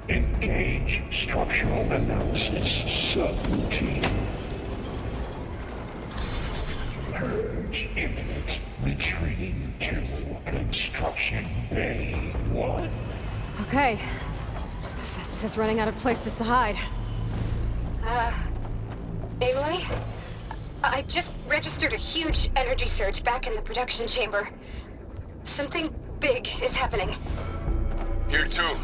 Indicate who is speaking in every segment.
Speaker 1: Engage structural analysis subroutine. Purge imminent. Retreating to construction bay 1.
Speaker 2: Okay. Festus is running out of places to hide.
Speaker 3: Aloy? I just registered a huge energy surge back in the production chamber. Something big is happening.
Speaker 4: Here too.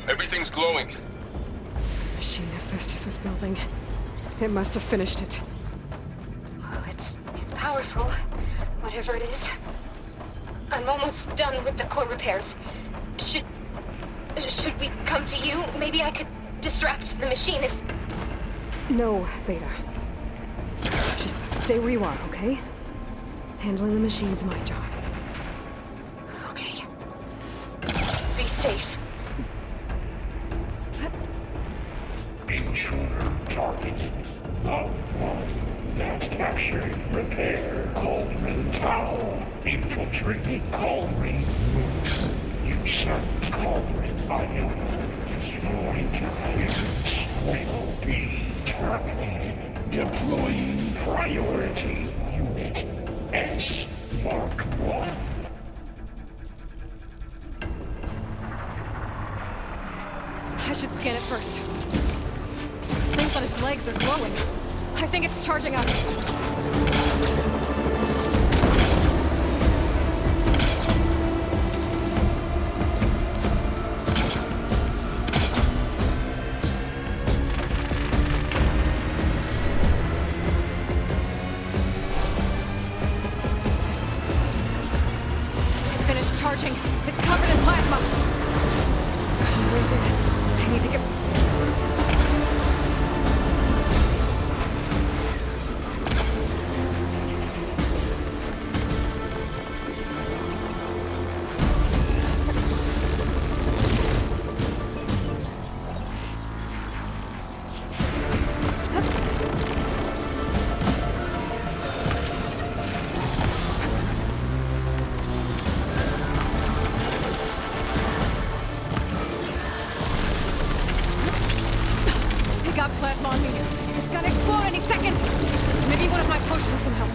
Speaker 4: Everything's glowing.
Speaker 2: The machine Festus was building. It must have finished it.
Speaker 3: Oh, it's powerful. Whatever it is. I'm almost done with the core repairs. Should we come to you? Maybe I could distract the machine if...
Speaker 2: No, Beta. Just stay where you are, okay? Handling the machine's my job.
Speaker 3: Okay. Be safe.
Speaker 1: Intruder targeted. Not one. That captured repair Cauldron Tower. Infiltrated Cauldron Moon. Usurped Cauldron Island. Destroyed clearance will be terminated. Deploying priority unit S Mark 1.
Speaker 2: I should scan it first. Those things on its legs are glowing. I think it's charging up. Finished charging. It's covered in plasma. I'm winded. I need to get... It got plasma on me. It's gonna explode any second. Maybe one of my potions can help.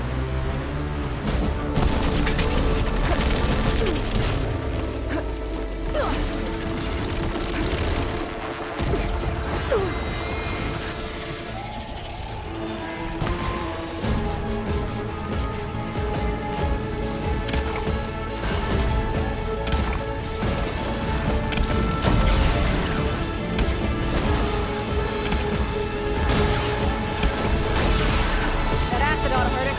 Speaker 2: That acid ought to hurt it.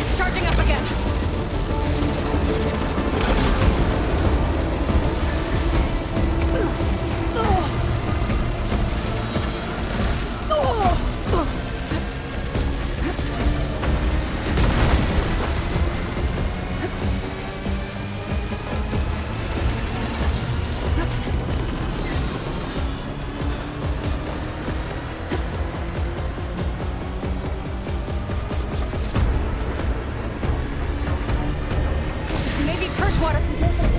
Speaker 2: It's charging up again. Maybe purge water can take it.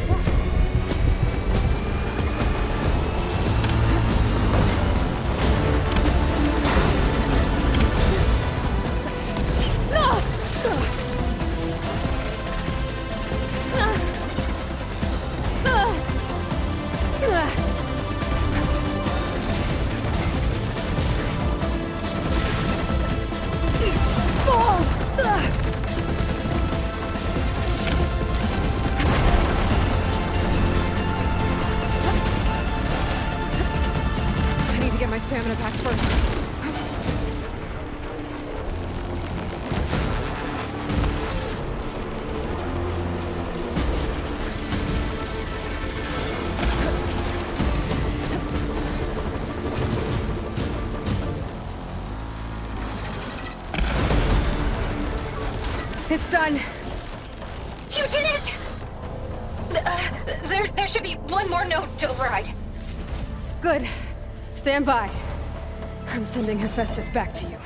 Speaker 2: I need to get my stamina back first. It's done.
Speaker 3: You did it! There should be one more node to override.
Speaker 2: Good. Stand by. I'm sending Hephaestus back to you.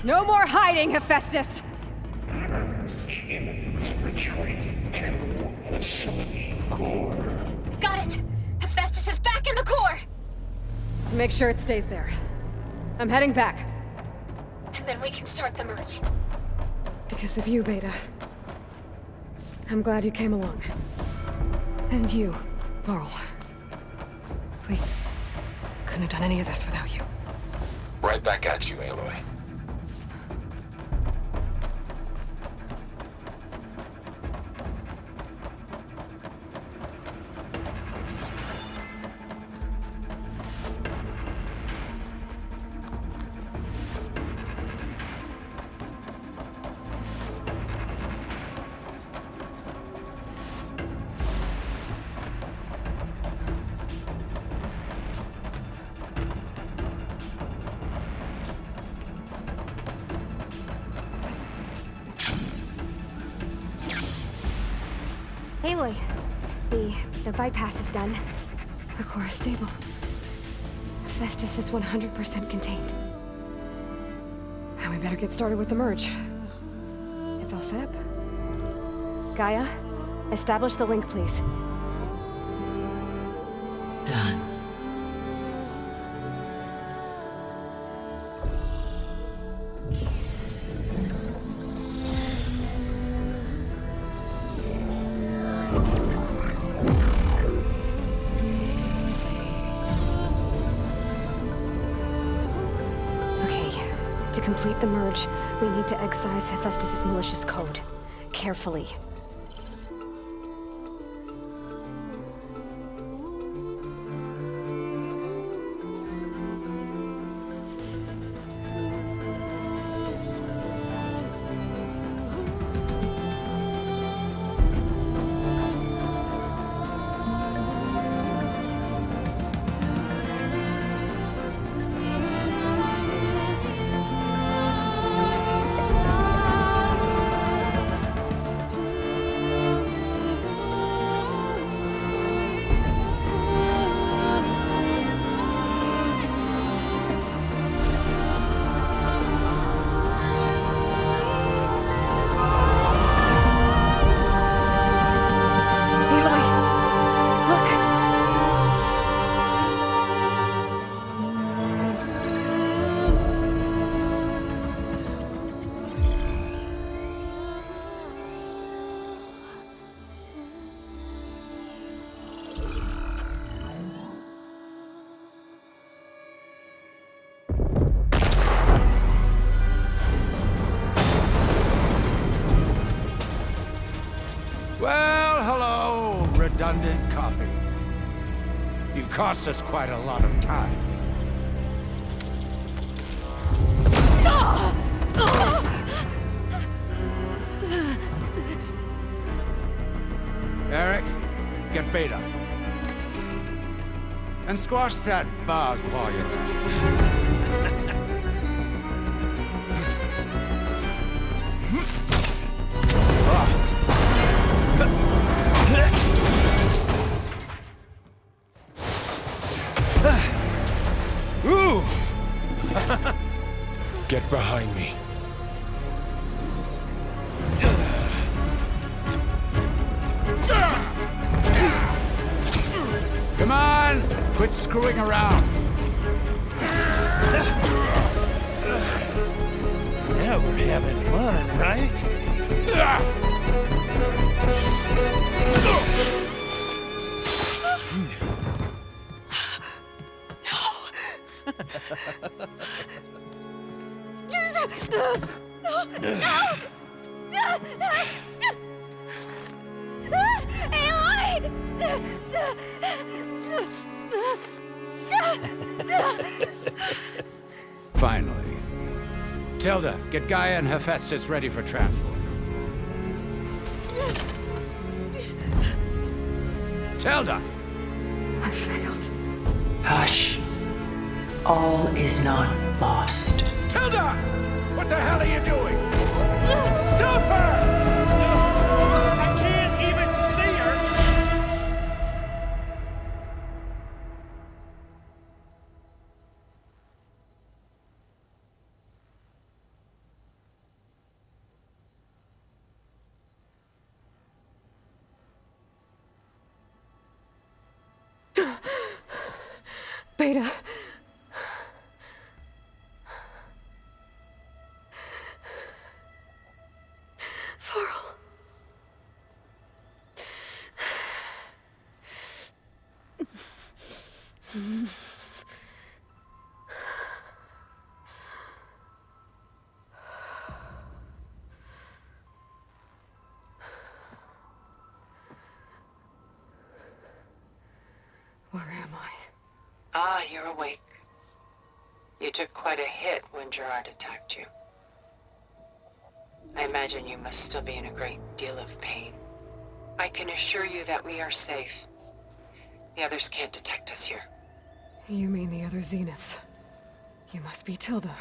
Speaker 2: No more hiding, Hephaestus!
Speaker 1: Humans retreating to facility core.
Speaker 3: Got it! Hephaestus is back in the core!
Speaker 2: Make sure it stays there. I'm heading back.
Speaker 3: And then we can start the merge.
Speaker 2: Because of you, Beta. I'm glad you came along. And you, Varl. We couldn't have done any of this without you.
Speaker 4: Right back at you, Aloy.
Speaker 3: Aloy, the bypass is done.
Speaker 2: The core is stable. Hephaestus is 100% contained. Now we better get started with the merge. It's all set up. Gaia, establish the link, please.
Speaker 5: Done.
Speaker 2: To complete the merge, we need to excise Hephaestus' malicious code. Carefully.
Speaker 6: Well, hello, redundant copy. You cost us quite a lot of time. Eric, get Beta. And squash that bug while you're at it.
Speaker 4: Ooh! Get behind me.
Speaker 6: Come on! Quit screwing around!
Speaker 5: Yeah, we're having fun, right?
Speaker 3: Aloy!
Speaker 6: Finally. Tilda, get Gaia and Hephaestus ready for transport. Tilda!
Speaker 2: I failed.
Speaker 5: Hush. All is not lost.
Speaker 6: Tilda! What the hell are you doing? Stop her!
Speaker 5: I can't even see her!
Speaker 2: Beta. Farrell. Where am I?
Speaker 7: Ah, you're awake. You took quite a hit when Gerard attacked you. I imagine you must still be in a great deal of pain. I can assure you that we are safe. The others can't detect us here.
Speaker 2: You mean the other Zeniths? You must be Tilda.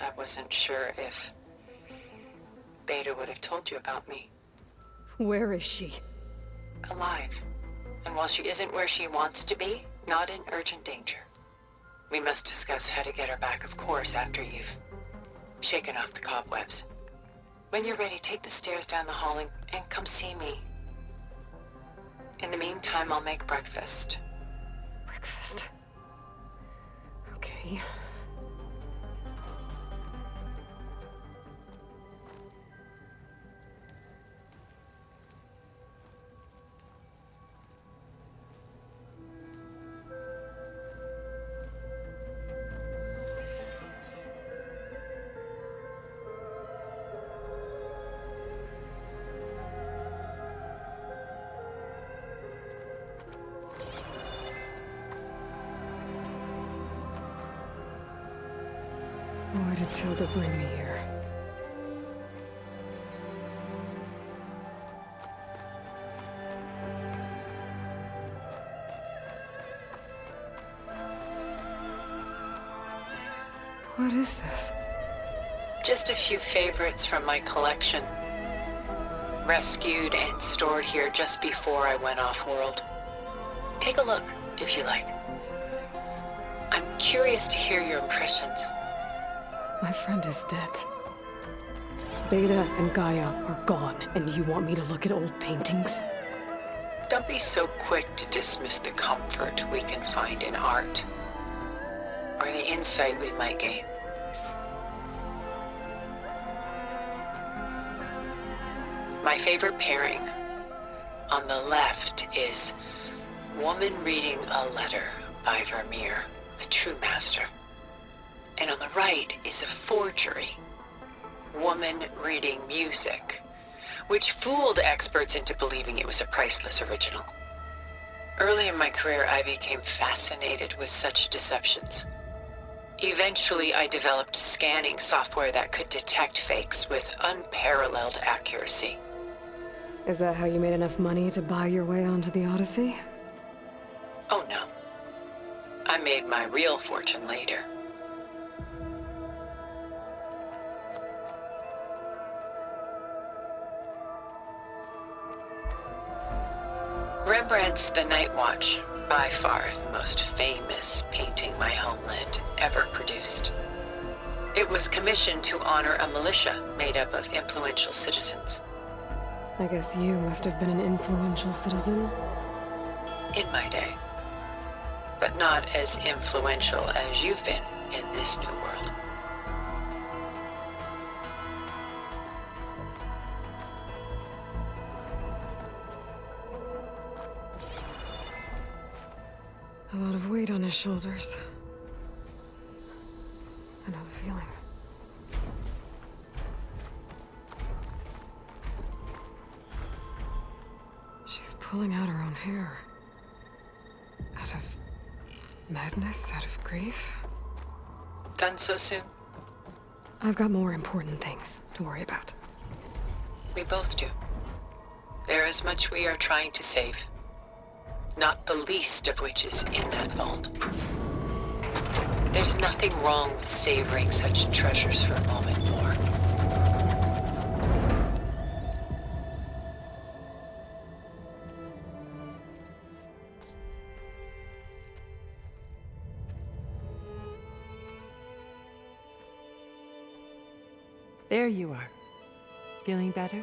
Speaker 7: I wasn't sure if Beta would have told you about me.
Speaker 2: Where is she?
Speaker 7: Alive. And while she isn't where she wants to be, not in urgent danger. We must discuss how to get her back, of course, after you've shaken off the cobwebs. When you're ready, take the stairs down the hall and come see me. In the meantime, I'll make breakfast.
Speaker 2: Breakfast. Okay. Why did Tilda bring me here? What is this?
Speaker 7: Just a few favorites from my collection. Rescued and stored here just before I went off-world. Take a look, if you like. I'm curious to hear your impressions.
Speaker 2: My friend is dead. Beta and Gaia are gone, and you want me to look at old paintings?
Speaker 7: Don't be so quick to dismiss the comfort we can find in art, or the insight we might gain. My favorite pairing on the left is Woman Reading a Letter by Vermeer, a true master. And on the right is a forgery, Woman Reading Music, which fooled experts into believing it was a priceless original. Early in my career, I became fascinated with such deceptions. Eventually, I developed scanning software that could detect fakes with unparalleled accuracy.
Speaker 2: Is that how you made enough money to buy your way onto the Odyssey?
Speaker 7: Oh no. I made my real fortune later. Rembrandt's The Night Watch, by far the most famous painting my homeland ever produced. It was commissioned to honor a militia made up of influential citizens.
Speaker 2: I guess you must have been an influential citizen.
Speaker 7: In my day. But not as influential as you've been in this new world.
Speaker 2: A lot of weight on his shoulders. I know the feeling. She's pulling out her own hair. Out of madness, out of grief.
Speaker 7: Done so soon?
Speaker 2: I've got more important things to worry about.
Speaker 7: We both do. There is much we are trying to save. Not the least of which is in that vault. There's nothing wrong with savoring such treasures for a moment more.
Speaker 8: There you are. Feeling better?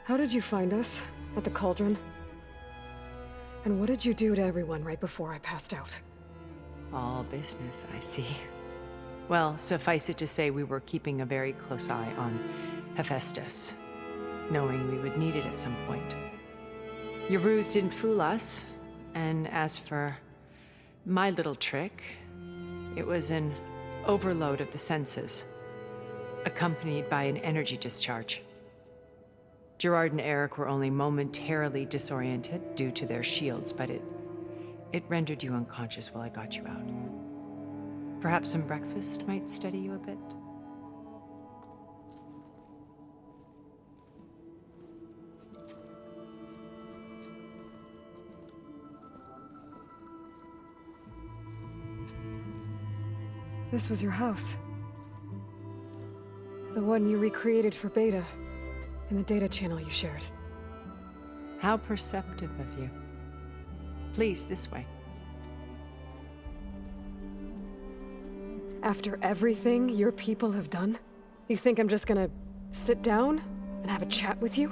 Speaker 2: How did you find us? At the cauldron? And what did you do to everyone right before I passed out?
Speaker 8: All business, I see. Well, suffice it to say we were keeping a very close eye on Hephaestus, knowing we would need it at some point. Your ruse didn't fool us, and as for my little trick, it was an overload of the senses, accompanied by an energy discharge. Gerard and Eric were only momentarily disoriented due to their shields, but it rendered you unconscious while I got you out. Perhaps some breakfast might steady you a bit?
Speaker 2: This was your house. The one you recreated for Beta, in the data channel you shared.
Speaker 8: How perceptive of you. Please, this way.
Speaker 2: After everything your people have done, you think I'm just gonna sit down and have a chat with you?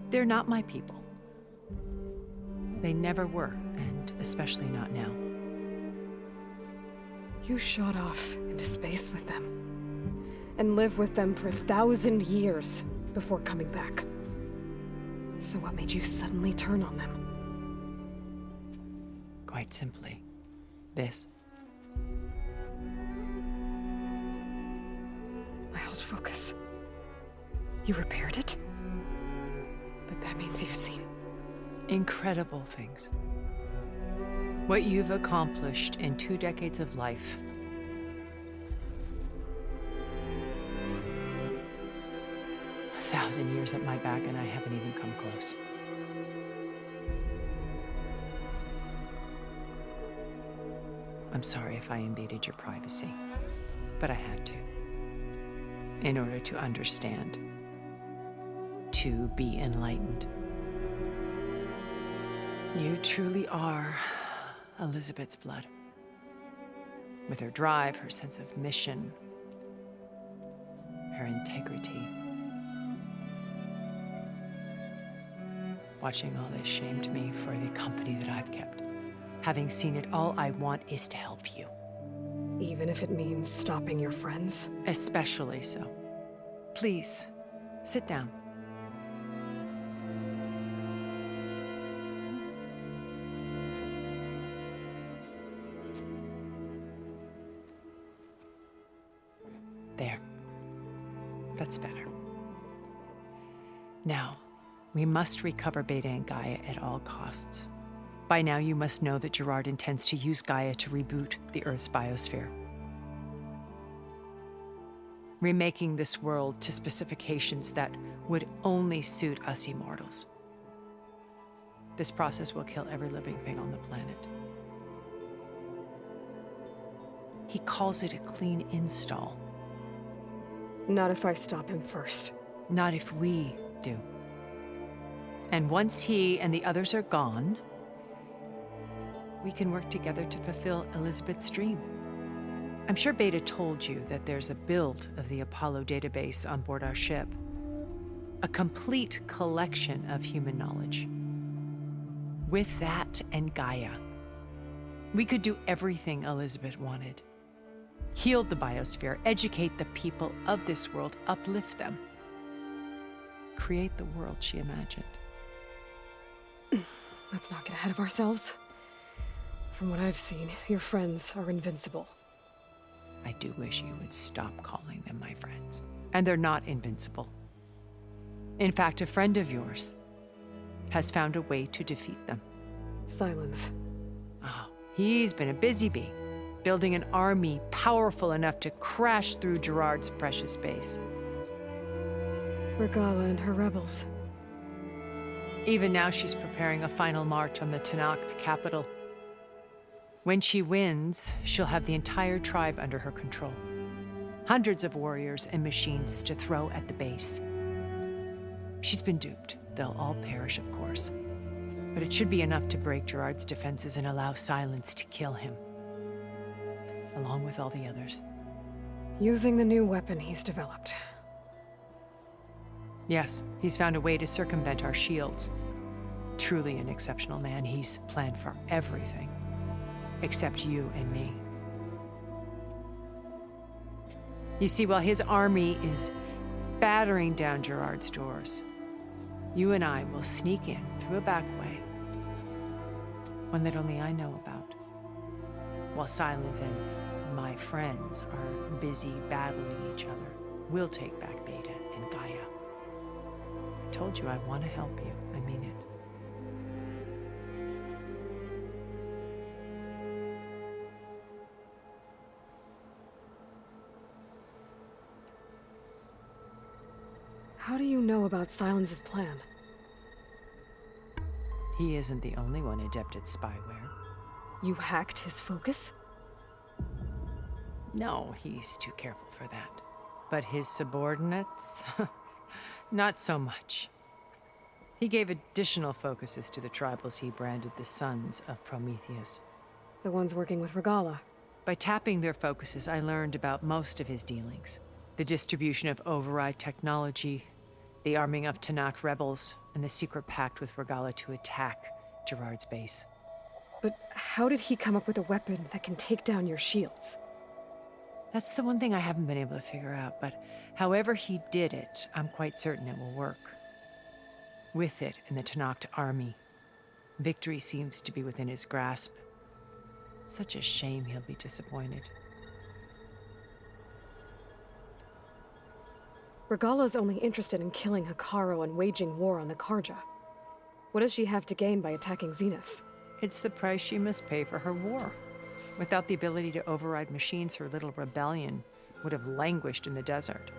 Speaker 8: They're not my people. They never were, and especially not now.
Speaker 2: You shot off into space with them, and lived with them for 1,000 years before coming back. So what made you suddenly turn on them?
Speaker 8: Quite simply, this.
Speaker 2: My old focus. You repaired it? But that means you've seen
Speaker 8: Incredible things. What you've accomplished in 2 decades of life. A 1,000 years at my back and I haven't even come close. I'm sorry if I invaded your privacy, but I had to. In order to understand. To be enlightened. You truly are Elizabeth's blood. With her drive, her sense of mission, her integrity. Watching all this shamed me for the company that I've kept. Having seen it, all I want is to help you.
Speaker 2: even if it means stopping your friends.
Speaker 8: Especially so. Please, sit down. There. That's better. Now, we must recover Beta and Gaia at all costs. By now, you must know that Gerard intends to use Gaia to reboot the Earth's biosphere. Remaking this world to specifications that would only suit us immortals. This process will kill every living thing on the planet. He calls it a clean install.
Speaker 2: Not if I stop him first.
Speaker 8: Not if we do. And once he and the others are gone, we can work together to fulfill Elizabeth's dream. I'm sure Beta told you that there's a build of the Apollo database on board our ship. A complete collection of human knowledge. With that and Gaia, we could do everything Elizabeth wanted. Heal the biosphere, educate the people of this world, uplift them. Create the world she imagined.
Speaker 2: Let's not get ahead of ourselves. From what I've seen, your friends are invincible.
Speaker 8: I do wish you would stop calling them my friends. And they're not invincible. In fact, a friend of yours has found a way to defeat them.
Speaker 2: Silence.
Speaker 8: Oh, he's been a busy bee. building an army powerful enough to crash through Gerard's precious base.
Speaker 2: Regala and her rebels.
Speaker 8: Even now, she's preparing a final march on the Tenakth capital. When she wins, she'll have the entire tribe under her control. Hundreds of warriors and machines to throw at the base. She's been duped. They'll all perish, of course. But it should be enough to break Gerard's defenses and allow Silence to kill him, along with all the others.
Speaker 2: Using the new weapon he's developed.
Speaker 8: Yes, he's found a way to circumvent our shields. Truly an exceptional man. He's planned for everything, except you and me. You see, while his army is battering down Gerard's doors, you and I will sneak in through a back way, one that only I know about, while Silence and my friends are busy battling each other. We'll take back Beta and Gaia. I told you I want to help you. I mean it.
Speaker 2: How do you know about Silence's plan?
Speaker 8: He isn't the only one adept at spyware.
Speaker 2: You hacked his focus?
Speaker 8: No, he's too careful for that. But his subordinates? Not so much. He gave additional focuses to the tribals he branded the Sons of Prometheus.
Speaker 2: The ones working with Regala.
Speaker 8: By tapping their focuses, I learned about most of his dealings. The distribution of override technology, the arming of Tenakth rebels, and the secret pact with Regala to attack Gerard's base.
Speaker 2: But how did he come up with a weapon that can take down your shields?
Speaker 8: That's the one thing I haven't been able to figure out, but however he did it, I'm quite certain it will work. With it and the Tenakth army, victory seems to be within his grasp. Such a shame he'll be disappointed.
Speaker 2: Regala's only interested in killing Hekarro and waging war on the Karja. What does she have to gain by attacking Zeniths?
Speaker 8: It's the price she must pay for her war. Without the ability to override machines, her little rebellion would have languished in the desert.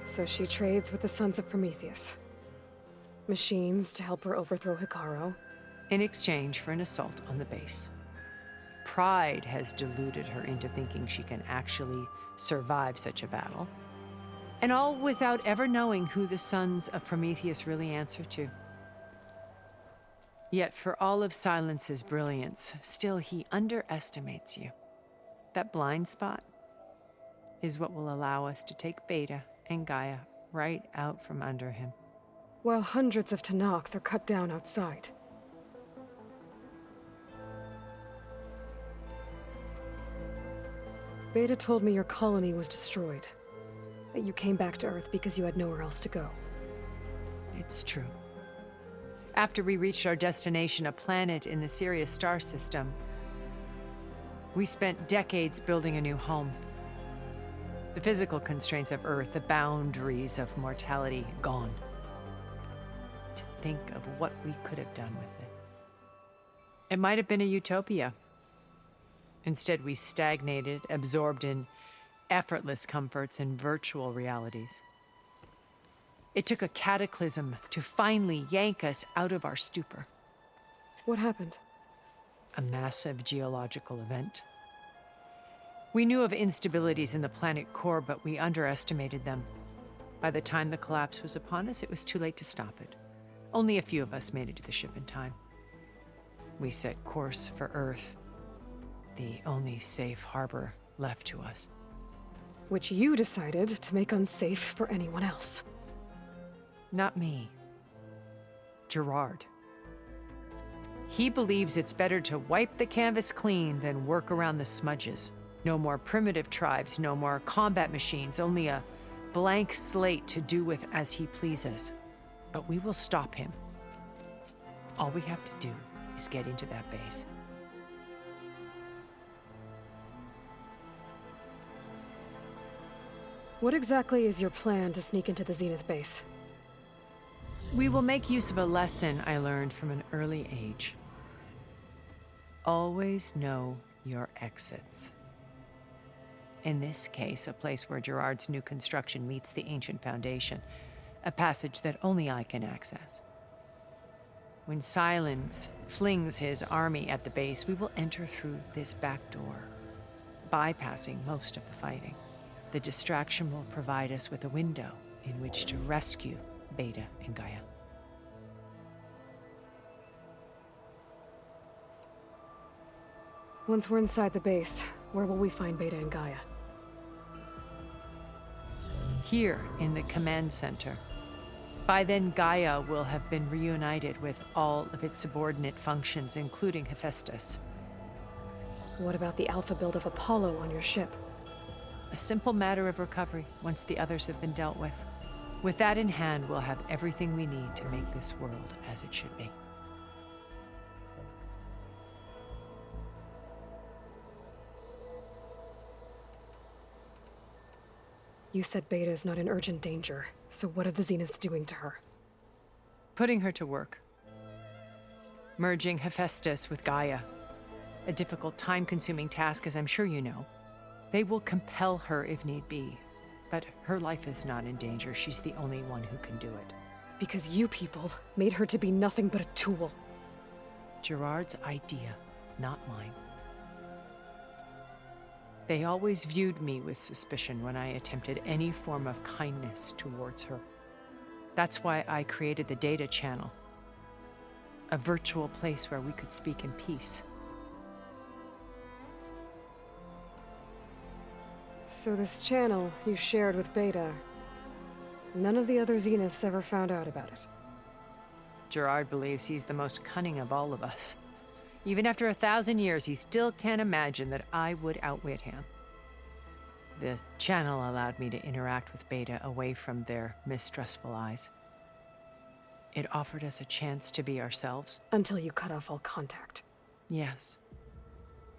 Speaker 2: So she trades with the Sons of Prometheus. Machines to help her overthrow Hekarro.
Speaker 8: In exchange for an assault on the base. Pride has deluded her into thinking she can actually survive such a battle. And all without ever knowing who the Sons of Prometheus really answer to. Yet for all of Silence's brilliance, still he underestimates you. That blind spot is what will allow us to take Beta and Gaia right out from under him.
Speaker 2: While hundreds of Tenakth are cut down outside. Beta told me your colony was destroyed. That you came back to Earth because you had nowhere else to go.
Speaker 8: It's true. After we reached our destination, a planet in the Sirius star system, we spent decades building a new home. The physical constraints of Earth, the boundaries of mortality, gone. To think of what we could have done with it. It might have been a utopia. Instead, we stagnated, absorbed in effortless comforts and virtual realities. It took a cataclysm to finally yank us out of our stupor.
Speaker 2: What happened?
Speaker 8: A massive geological event. We knew of instabilities in the planet core, but we underestimated them. By the time the collapse was upon us, it was too late to stop it. Only a few of us made it to the ship in time. We set course for Earth, the only safe harbor left to us.
Speaker 2: Which you decided to make unsafe for anyone else.
Speaker 8: Not me. Gerard. He believes it's better to wipe the canvas clean than work around the smudges. No more primitive tribes, no more combat machines, only a blank slate to do with as he pleases. But we will stop him. All we have to do is get into that base.
Speaker 2: What exactly is your plan to sneak into the Zenith base?
Speaker 8: We will make use of a lesson I learned from an early age. Always know your exits. In this case, a place where Gerard's new construction meets the ancient foundation, a passage that only I can access. When Silence flings his army at the base, we will enter through this back door, bypassing most of the fighting. The distraction will provide us with a window in which to rescue Beta and Gaia.
Speaker 2: Once we're inside the base, where will we find Beta and Gaia?
Speaker 8: Here in the command center. By then, Gaia will have been reunited with all of its subordinate functions, including Hephaestus.
Speaker 2: What about the alpha build of Apollo on your ship?
Speaker 8: A simple matter of recovery once the others have been dealt with. With that in hand, we'll have everything we need to make this world as it should be.
Speaker 2: You said Beta is not in urgent danger, so what are the Zeniths doing to her?
Speaker 8: Putting her to work. Merging Hephaestus with Gaia. A difficult, time-consuming task, as I'm sure you know. They will compel her if need be, but her life is not in danger. She's the only one who can do it.
Speaker 2: Because you people made her to be nothing but a tool.
Speaker 8: Gerard's idea, not mine. They always viewed me with suspicion when I attempted any form of kindness towards her. That's why I created the data channel. A virtual place where we could speak in peace.
Speaker 2: So this channel you shared with Beta, none of the other Zeniths ever found out about it.
Speaker 8: Gerard believes he's the most cunning of all of us. Even after 1,000 years, he still can't imagine that I would outwit him. The channel allowed me to interact with Beta away from their mistrustful eyes. It offered us a chance to be ourselves.
Speaker 2: Until you cut off all contact.
Speaker 8: Yes,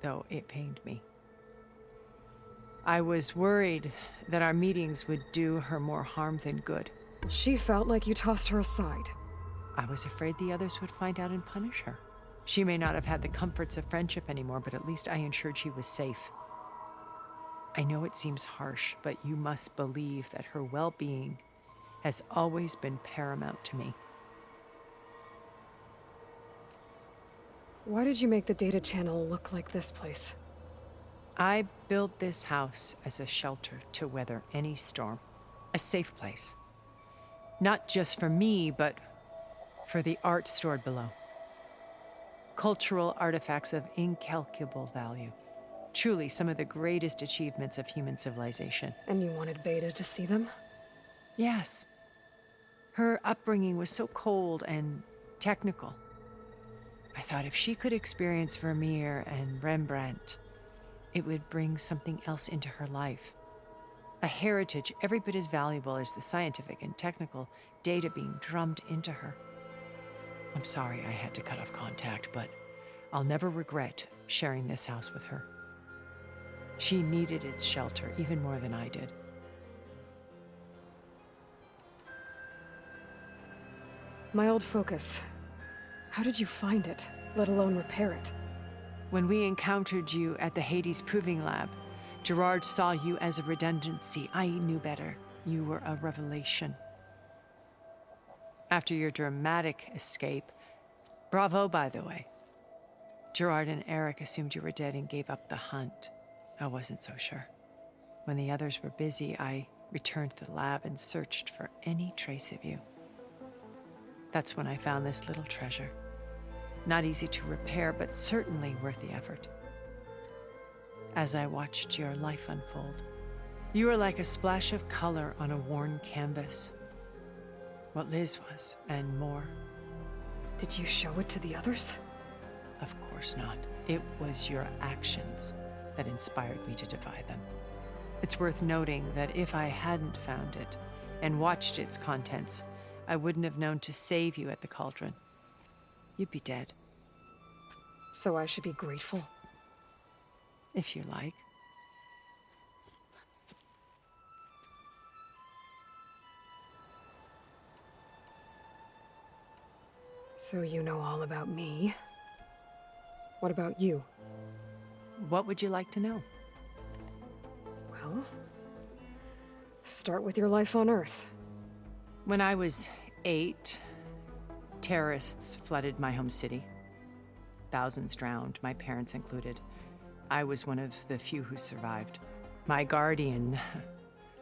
Speaker 8: though it pained me. I was worried that our meetings would do her more harm than good.
Speaker 2: She felt like you tossed her aside.
Speaker 8: I was afraid the others would find out and punish her. She may not have had the comforts of friendship anymore, but at least I ensured she was safe. I know it seems harsh, but you must believe that her well-being has always been paramount to me.
Speaker 2: Why did you make the data channel look like this place?
Speaker 8: I built this house as a shelter to weather any storm. A safe place. Not just for me, but for the art stored below. Cultural artifacts of incalculable value. Truly some of the greatest achievements of human civilization.
Speaker 2: And you wanted Beta to see them?
Speaker 8: Yes. Her upbringing was so cold and technical. I thought if she could experience Vermeer and Rembrandt, it would bring something else into her life. A heritage every bit as valuable as the scientific and technical data being drummed into her. I'm sorry I had to cut off contact, but I'll never regret sharing this house with her. She needed its shelter even more than I did.
Speaker 2: My old focus. How did you find it, let alone repair it?
Speaker 8: When we encountered you at the Hades Proving Lab, Gerard saw you as a redundancy. I knew better. You were a revelation. After your dramatic escape, bravo, by the way. Gerard and Eric assumed you were dead and gave up the hunt. I wasn't so sure. When the others were busy, I returned to the lab and searched for any trace of you. That's when I found this little treasure. Not easy to repair, but certainly worth the effort. As I watched your life unfold, you were like a splash of color on a worn canvas. What Liz was, and more.
Speaker 2: Did you show it to the others?
Speaker 8: Of course not. It was your actions that inspired me to defy them. It's worth noting that if I hadn't found it and watched its contents, I wouldn't have known to save you at the cauldron. You'd be dead.
Speaker 2: So I should be grateful?
Speaker 8: If you like.
Speaker 2: So you know all about me. What about you?
Speaker 8: What would you like to know?
Speaker 2: Well, start with your life on Earth.
Speaker 8: When I was 8, terrorists flooded my home city. Thousands drowned, my parents included. I was one of the few who survived. My guardian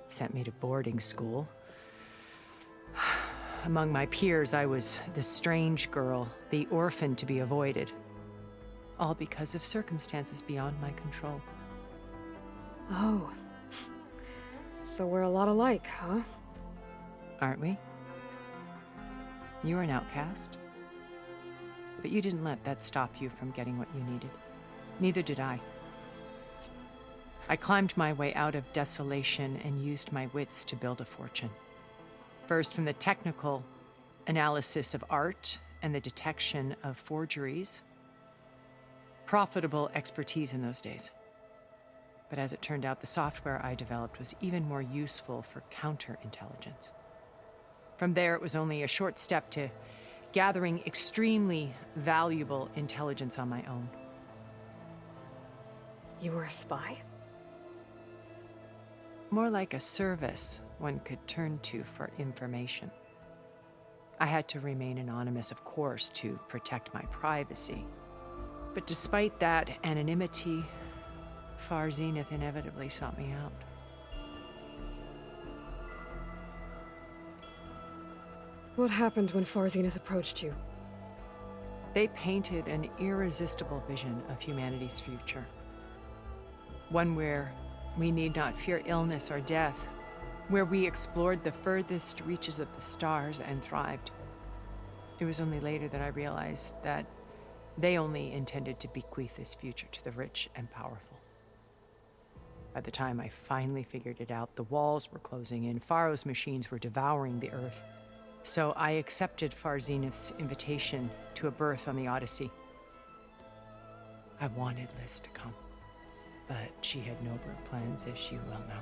Speaker 8: sent me to boarding school. Among my peers, I was the strange girl, the orphan to be avoided. All because of circumstances beyond my control.
Speaker 2: Oh. So we're a lot alike, huh?
Speaker 8: Aren't we? You were an outcast. But you didn't let that stop you from getting what you needed. Neither did I. I climbed my way out of desolation and used my wits to build a fortune. First, from the technical analysis of art and the detection of forgeries. Profitable expertise in those days. But as it turned out, the software I developed was even more useful for counterintelligence. From there, it was only a short step to gathering extremely valuable intelligence on my own.
Speaker 2: You were a spy?
Speaker 8: More like a service one could turn to for information. I had to remain anonymous, of course, to protect my privacy. But despite that anonymity, Far Zenith inevitably sought me out.
Speaker 2: What happened when Far Zenith approached you?
Speaker 8: They painted an irresistible vision of humanity's future. One where we need not fear illness or death, where we explored the furthest reaches of the stars and thrived. It was only later that I realized that they only intended to bequeath this future to the rich and powerful. By the time I finally figured it out, the walls were closing in, Pharaoh's machines were devouring the Earth. So I accepted Far Zenith's invitation to a berth on the Odyssey. I wanted Liz to come, but she had nobler plans, as you well know.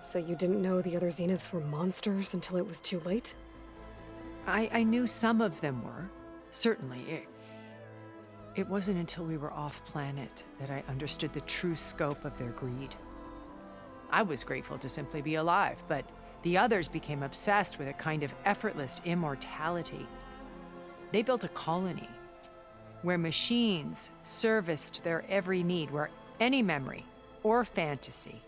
Speaker 2: So you didn't know the other Zeniths were monsters until it was too late?
Speaker 8: I knew some of them were, certainly. It wasn't until we were off-planet that I understood the true scope of their greed. I was grateful to simply be alive, but the others became obsessed with a kind of effortless immortality. They built a colony where machines serviced their every need, where any memory or fantasy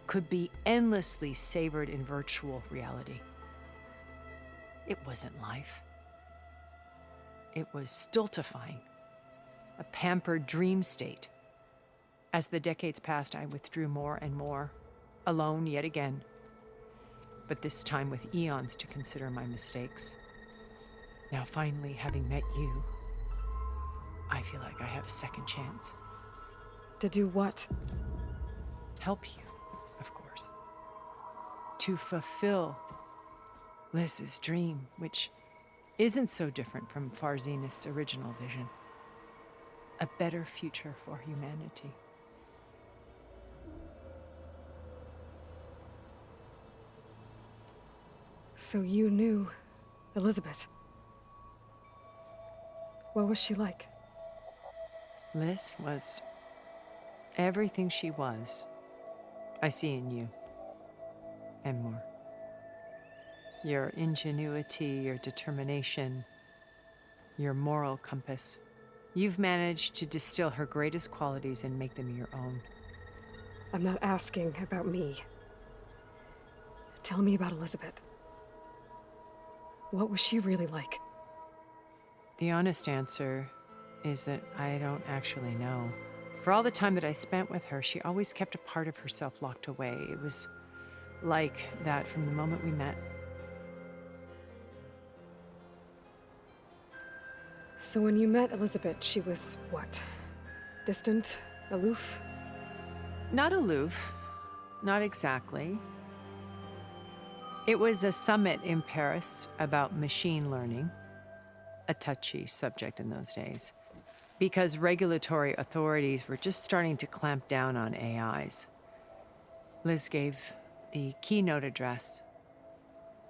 Speaker 8: could be endlessly savored in virtual reality. It wasn't life. It was stultifying, a pampered dream state. As the decades passed, I withdrew more and more, alone yet again, but this time with eons to consider my mistakes. Now finally, having met you, I feel like I have a second chance.
Speaker 2: To do what?
Speaker 8: Help you, of course. To fulfill Liz's dream, which isn't so different from Far Zenith's original vision. A better future for humanity.
Speaker 2: So you knew Elizabeth. What was she like?
Speaker 8: Liz was everything she was. I see in you. And more. Your ingenuity, your determination, your moral compass. You've managed to distill her greatest qualities and make them your own.
Speaker 2: I'm not asking about me. Tell me about Elizabeth. What was she really like?
Speaker 8: The honest answer is that I don't actually know. For all the time that I spent with her, she always kept a part of herself locked away. It was like that from the moment we met.
Speaker 2: So when you met Elizabeth, she was what? Distant? Aloof?
Speaker 8: Not aloof. Not exactly. It was a summit in Paris about machine learning, a touchy subject in those days, because regulatory authorities were just starting to clamp down on AIs. Liz gave the keynote address,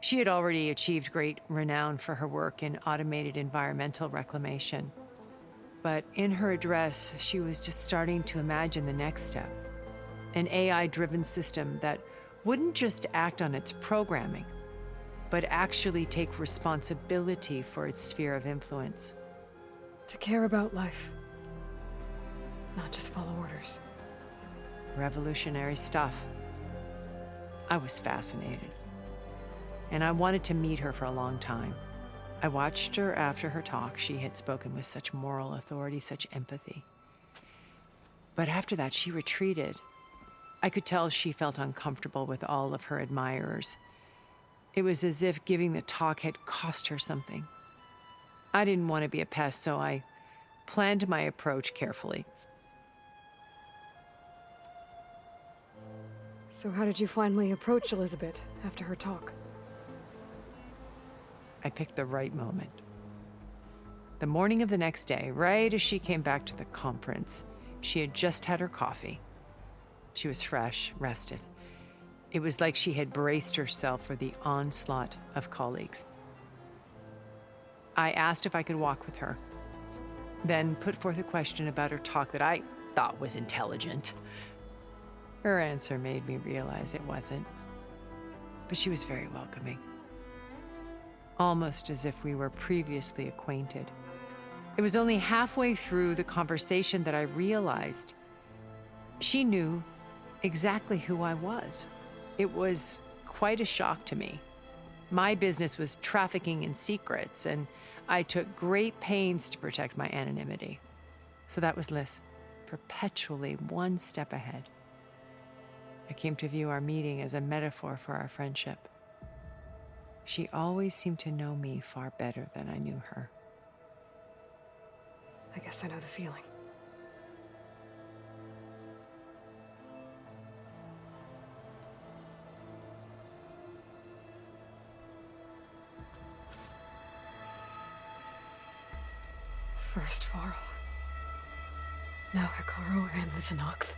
Speaker 8: She had already achieved great renown for her work in automated environmental reclamation. But in her address, she was just starting to imagine the next step. An AI-driven system that wouldn't just act on its programming, but actually take responsibility for its sphere of influence.
Speaker 2: To care about life. Not just follow orders.
Speaker 8: Revolutionary stuff. I was fascinated. And I wanted to meet her for a long time. I watched her after her talk. She had spoken with such moral authority, such empathy. But after that, she retreated. I could tell she felt uncomfortable with all of her admirers. It was as if giving the talk had cost her something. I didn't want to be a pest, so I planned my approach carefully.
Speaker 2: So how did you finally approach Elizabeth after her talk?
Speaker 8: I picked the right moment. The morning of the next day, right as she came back to the conference, she had just had her coffee. She was fresh, rested. It was like she had braced herself for the onslaught of colleagues. I asked if I could walk with her, then put forth a question about her talk that I thought was intelligent. Her answer made me realize it wasn't, but she was very welcoming. Almost as if we were previously acquainted. It was only halfway through the conversation that I realized she knew exactly who I was. It was quite a shock to me. My business was trafficking in secrets, and I took great pains to protect my anonymity. So that was Liz, perpetually one step ahead. I came to view our meeting as a metaphor for our friendship. She always seemed to know me far better than I knew her.
Speaker 2: I guess I know the feeling. First Varl. Now Hikaru and the Tenakth.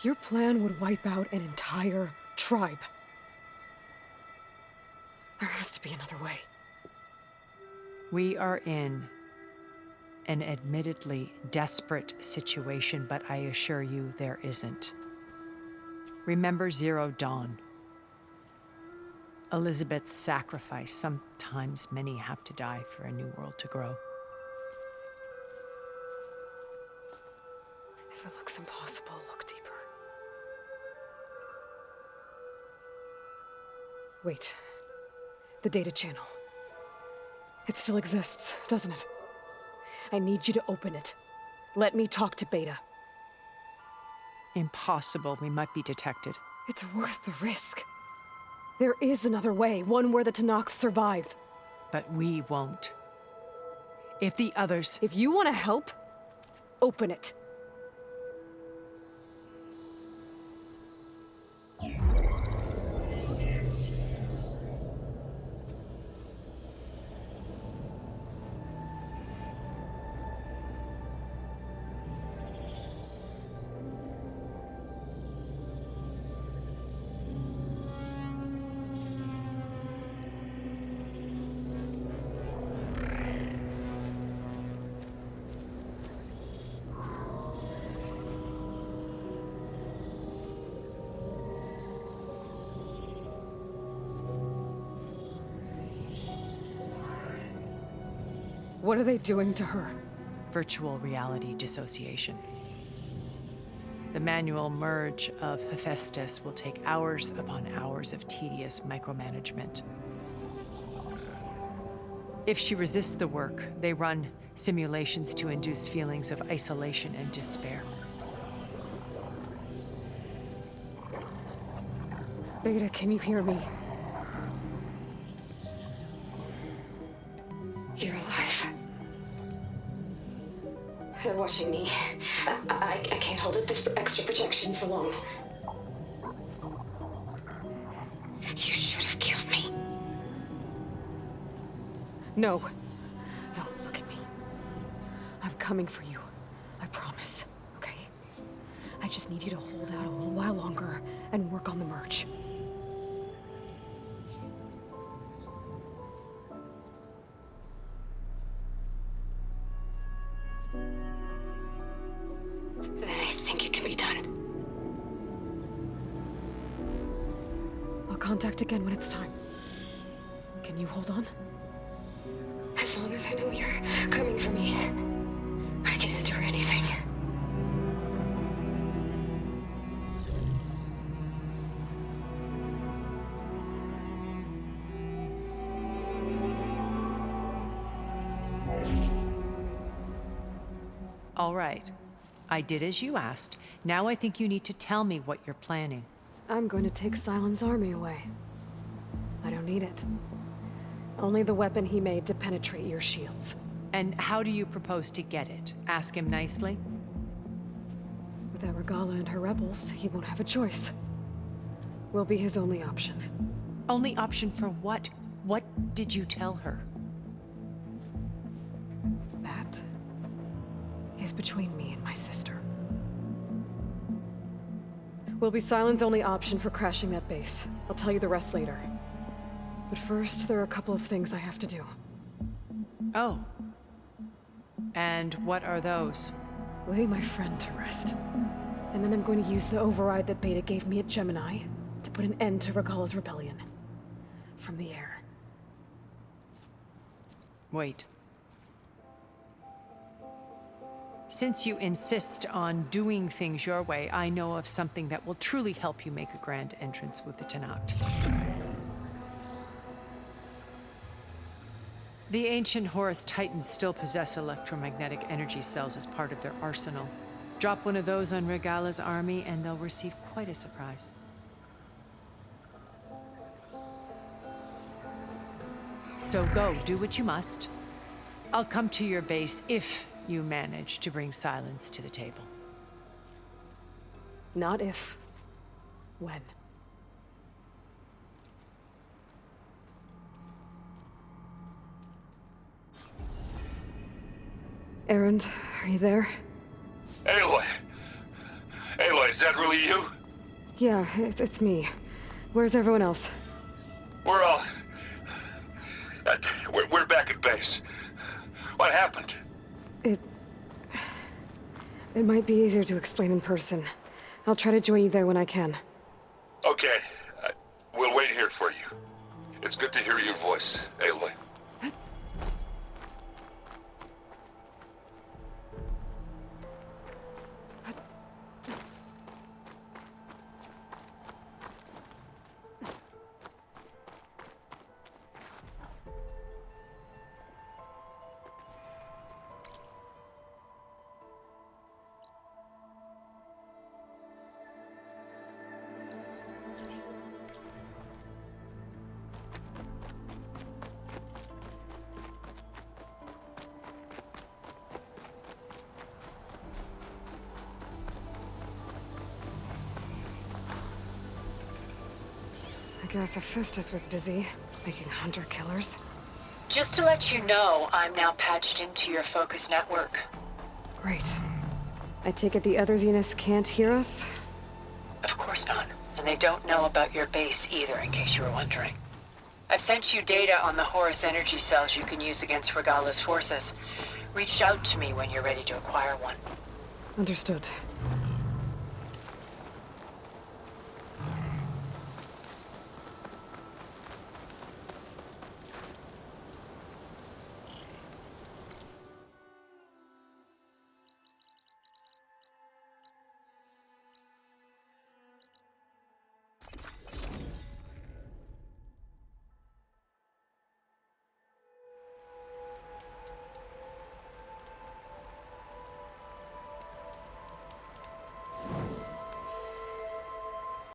Speaker 2: Your plan would wipe out an entire tribe. There has to be another way.
Speaker 8: We are in an admittedly desperate situation, but I assure you there isn't. Remember Zero Dawn. Elizabeth's sacrifice. Sometimes many have to die for a new world to grow.
Speaker 2: If it looks impossible, look deeper. Wait. The data channel. It still exists, doesn't it? I need you to open it. Let me talk to Beta.
Speaker 8: Impossible. We might be detected.
Speaker 2: It's worth the risk. There is another way, one where the Tenakth survive.
Speaker 8: But we won't. If the others...
Speaker 2: If you want to help, open it. What are they doing to her?
Speaker 8: Virtual reality dissociation. The manual merge of Hephaestus will take hours upon hours of tedious micromanagement. If she resists the work, they run simulations to induce feelings of isolation and despair.
Speaker 2: Beta, can you hear me?
Speaker 3: You're alive. They're watching me. I can't hold up this extra protection for long. You should have killed me.
Speaker 2: No. No, look at me. I'm coming for you. I promise, okay? I just need you to hold out a little while longer and work on the merge. Then I think it can be done. I'll contact again when it's time. Can you hold on?
Speaker 3: As long as I know you're coming for me, I can endure anything.
Speaker 8: All right. I did as you asked. Now I think you need to tell me what you're planning.
Speaker 2: I'm going to take Silent's army away. I don't need it. Only the weapon he made to penetrate your shields.
Speaker 8: And how do you propose to get it? Ask him nicely?
Speaker 2: Without Regala and her rebels, he won't have a choice. We'll be his only option.
Speaker 8: Only option for what? What did you tell her?
Speaker 2: That is between me and my sister. Will be Silent's only option for crashing that base. I'll tell you the rest later. But first, there are a couple of things I have to do.
Speaker 8: Oh. And what are those?
Speaker 2: Lay my friend to rest. And then I'm going to use the override that Beta gave me at Gemini to put an end to Regala's rebellion. From the air.
Speaker 8: Wait. Since you insist on doing things your way, I know of something that will truly help you make a grand entrance with the Tenat. The ancient Horus Titans still possess electromagnetic energy cells as part of their arsenal. Drop one of those on Regala's army and they'll receive quite a surprise. So go, do what you must. I'll come to your base if you manage to bring Silence to the table.
Speaker 2: Not if. When. Erend, are you there?
Speaker 4: Aloy! Aloy, is that really you?
Speaker 2: Yeah, it's me. Where's everyone else?
Speaker 4: We're all... we're back at base. What happened?
Speaker 2: It might be easier to explain in person. I'll try to join you there when I can.
Speaker 4: Okay. We'll wait here for you. It's good to hear your voice, Aloy.
Speaker 2: I guess Hephaestus was busy, making hunter-killers.
Speaker 7: Just to let you know, I'm now patched into your focus network.
Speaker 2: Great. I take it the other Zeniths can't hear us?
Speaker 7: Of course not. And they don't know about your base either, in case you were wondering. I've sent you data on the Horus energy cells you can use against Regala's forces. Reach out to me when you're ready to acquire one.
Speaker 2: Understood.